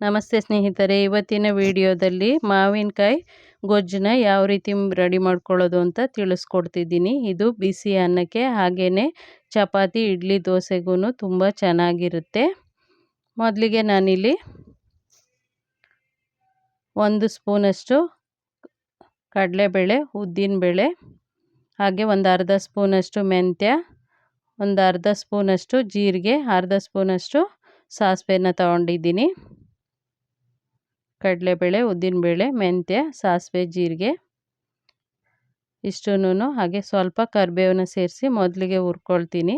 ನಮಸ್ತೆ ಸ್ನೇಹಿತರೆ, ಇವತ್ತಿನ ವಿಡಿಯೋದಲ್ಲಿ ಮಾವಿನಕಾಯಿ ಗೊಜ್ಜನ್ನ ಯಾವ ರೀತಿ ರೆಡಿ ಮಾಡ್ಕೊಳ್ಳೋದು ಅಂತ ತಿಳಿಸ್ಕೊಡ್ತಿದ್ದೀನಿ. ಇದು ಬಿಸಿ ಅನ್ನಕ್ಕೆ ಹಾಗೆಯೇ ಚಪಾತಿ, ಇಡ್ಲಿ, ದೋಸೆಗೂ ತುಂಬ ಚೆನ್ನಾಗಿರುತ್ತೆ. ಮೊದಲಿಗೆ ನಾನಿಲ್ಲಿ 1 ಸ್ಪೂನಷ್ಟು ಕಡಲೆಬೇಳೆ, ಉದ್ದಿನಬೇಳೆ, ಹಾಗೆ ಒಂದು ಅರ್ಧ ಸ್ಪೂನಷ್ಟು ಮೆಂತ್ಯ, ಒಂದು ಅರ್ಧ ಸ್ಪೂನಷ್ಟು ಜೀರಿಗೆ, ಅರ್ಧ ಸ್ಪೂನಷ್ಟು ಸಾಸಿವೆನ ತಗೊಂಡಿದ್ದೀನಿ. ಕಡಲೆಬೇಳೆ, ಉದ್ದಿನಬೇಳೆ, ಮೆಂತ್ಯ, ಸಾಸಿವೆ, ಜೀರಿಗೆ ಇಷ್ಟನ್ನು ಹಾಗೆ ಸ್ವಲ್ಪ ಕರಿಬೇವನ್ನ ಸೇರಿಸಿ ಮೊದಲಿಗೆ ಹುರ್ಕೊಳ್ತೀನಿ.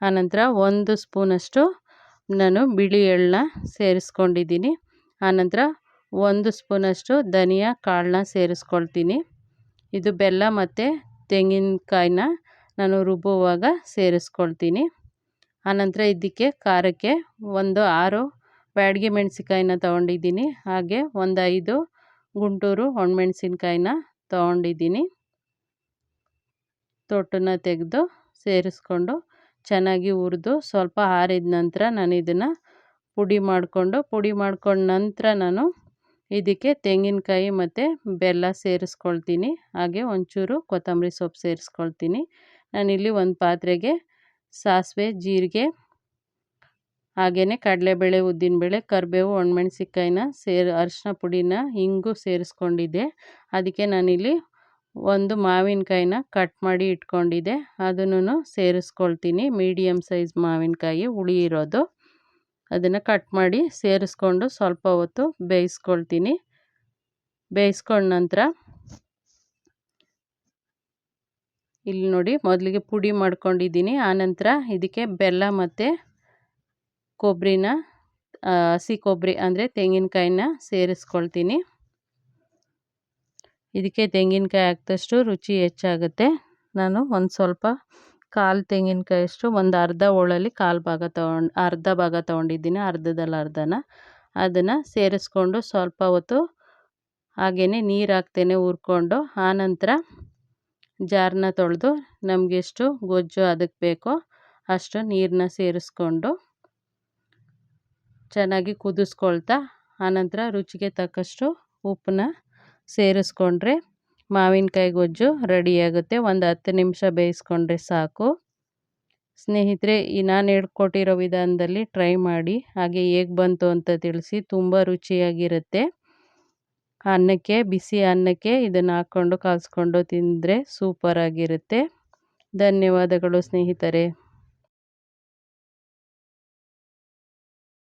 ಆನಂತರ 1 ಸ್ಪೂನಷ್ಟು ನಾನು ಬಿಳಿ ಎಳ್ಳನ್ನ ಸೇರಿಸ್ಕೊಂಡಿದ್ದೀನಿ. ಆನಂತರ 1 ಸ್ಪೂನಷ್ಟು ಧನಿಯಾ ಕಾಳನ್ನ ಸೇರಿಸ್ಕೊಳ್ತೀನಿ. ಇದು ಬೆಲ್ಲ ಮತ್ತು ತೆಂಗಿನಕಾಯಿನ ನಾನು ರುಬ್ಬುವಾಗ ಸೇರಿಸ್ಕೊಳ್ತೀನಿ. ಆನಂತರ ಇದಕ್ಕೆ ಖಾರಕ್ಕೆ 6 ಬ್ಯಾಡಗಿ ಮೆಣಸಿನ್ಕಾಯಿನ ತೊಗೊಂಡಿದ್ದೀನಿ. ಹಾಗೆ 5 ಗುಂಟೂರು ಒಣಮೆಣಸಿನ್ಕಾಯಿನ ತೊಗೊಂಡಿದ್ದೀನಿ. ತೊಟ್ಟನ್ನ ತೆಗೆದು ಸೇರಿಸ್ಕೊಂಡು ಚೆನ್ನಾಗಿ ಹುರಿದು ಸ್ವಲ್ಪ ಆರಿದ ನಂತರ ನಾನು ಇದನ್ನು ಪುಡಿ ಮಾಡ್ಕೊಂಡು ನಂತರ ನಾನು ಇದಕ್ಕೆ ತೆಂಗಿನಕಾಯಿ ಮತ್ತು ಬೆಲ್ಲ ಸೇರಿಸ್ಕೊಳ್ತೀನಿ. ಹಾಗೆ ಒಂಚೂರು ಕೊತ್ತಂಬರಿ ಸೊಪ್ಪು ಸೇರಿಸ್ಕೊಳ್ತೀನಿ. ನಾನಿಲ್ಲಿ ಒಂದು ಪಾತ್ರೆಗೆ ಸಾಸಿವೆ, ಜೀರಿಗೆ, ಹಾಗೆಯೇ ಕಡಲೆಬೇಳೆ, ಉದ್ದಿನಬೇಳೆ, ಕರಿಬೇವು, ಒಣಮೆಣಸಿನ್ಕಾಯಿನ ಅರಿಶಿನ ಪುಡಿನ, ಇಂಗು ಸೇರಿಸ್ಕೊಂಡಿದ್ದೆ. ಅದಕ್ಕೆ ನಾನಿಲ್ಲಿ 1 ಮಾವಿನಕಾಯಿನ ಕಟ್ ಮಾಡಿ ಇಟ್ಕೊಂಡಿದ್ದೆ, ಅದನ್ನು ಸೇರಿಸ್ಕೊಳ್ತೀನಿ. ಮೀಡಿಯಮ್ ಸೈಜ್ ಮಾವಿನಕಾಯಿ ಹುಳಿ ಇರೋದು, ಅದನ್ನು ಕಟ್ ಮಾಡಿ ಸೇರಿಸ್ಕೊಂಡು ಸ್ವಲ್ಪ ಹೊತ್ತು ಬೇಯಿಸ್ಕೊಳ್ತೀನಿ. ಬೇಯಿಸ್ಕೊಂಡ ನಂತರ ಇಲ್ಲಿ ನೋಡಿ ಮೊದಲಿಗೆ ಪುಡಿ ಮಾಡ್ಕೊಂಡಿದ್ದೀನಿ. ಆನಂತರ ಇದಕ್ಕೆ ಬೆಲ್ಲ ಮತ್ತು ಕೊಬ್ಬರಿನ, ಹಸಿ ಕೊಬ್ಬರಿ ಅಂದರೆ ತೆಂಗಿನಕಾಯಿನ ಸೇರಿಸ್ಕೊಳ್ತೀನಿ. ಇದಕ್ಕೆ ತೆಂಗಿನಕಾಯಿ ಹಾಕಿದಷ್ಟು ರುಚಿ ಹೆಚ್ಚಾಗುತ್ತೆ. ನಾನು ಒಂದು ಸ್ವಲ್ಪ ಕಾಲು ತೆಂಗಿನಕಾಯಿಯಷ್ಟು, ಒಂದು ಅರ್ಧ ಹೋಳಲ್ಲಿ ಅರ್ಧ ಭಾಗ ತೊಗೊಂಡಿದ್ದೀನಿ, ಅರ್ಧದಲ್ಲಿ ಅರ್ಧನ ಅದನ್ನು ಸೇರಿಸ್ಕೊಂಡು ಸ್ವಲ್ಪ ಹೊತ್ತು ಹಾಗೆಯೇ ನೀರು ಹಾಕ್ತೇನೆ ಹುರ್ಕೊಂಡು, ಆನಂತರ ಜಾರನ್ನ ತೊಳೆದು ನಮಗೆಷ್ಟು ಗೊಜ್ಜು ಅದಕ್ಕೆ ಬೇಕೋ ಅಷ್ಟು ನೀರನ್ನ ಸೇರಿಸ್ಕೊಂಡು ಚೆನ್ನಾಗಿ ಕುದಿಸ್ಕೊಳ್ತಾ, ಆನಂತರ ರುಚಿಗೆ ತಕ್ಕಷ್ಟು ಉಪ್ಪನ್ನ ಸೇರಿಸ್ಕೊಂಡ್ರೆ ಮಾವಿನಕಾಯಿ ಗೊಜ್ಜು ರೆಡಿಯಾಗುತ್ತೆ. ಒಂದು 10 ನಿಮಿಷ ಬೇಯಿಸ್ಕೊಂಡ್ರೆ ಸಾಕು. ಸ್ನೇಹಿತರೆ, ನಾನು ಹೇಳ್ಕೊಟ್ಟಿರೋ ವಿಧಾನದಲ್ಲಿ ಟ್ರೈ ಮಾಡಿ, ಹಾಗೆ ಹೇಗೆ ಬಂತು ಅಂತ ತಿಳಿಸಿ. ತುಂಬ ರುಚಿಯಾಗಿರುತ್ತೆ. ಅನ್ನಕ್ಕೆ, ಬಿಸಿ ಅನ್ನಕ್ಕೆ ಇದನ್ನು ಹಾಕ್ಕೊಂಡು ಕಾಯಿಸ್ಕೊಂಡು ತಿಂದರೆ ಸೂಪರಾಗಿರುತ್ತೆ. ಧನ್ಯವಾದಗಳು ಸ್ನೇಹಿತರೆ.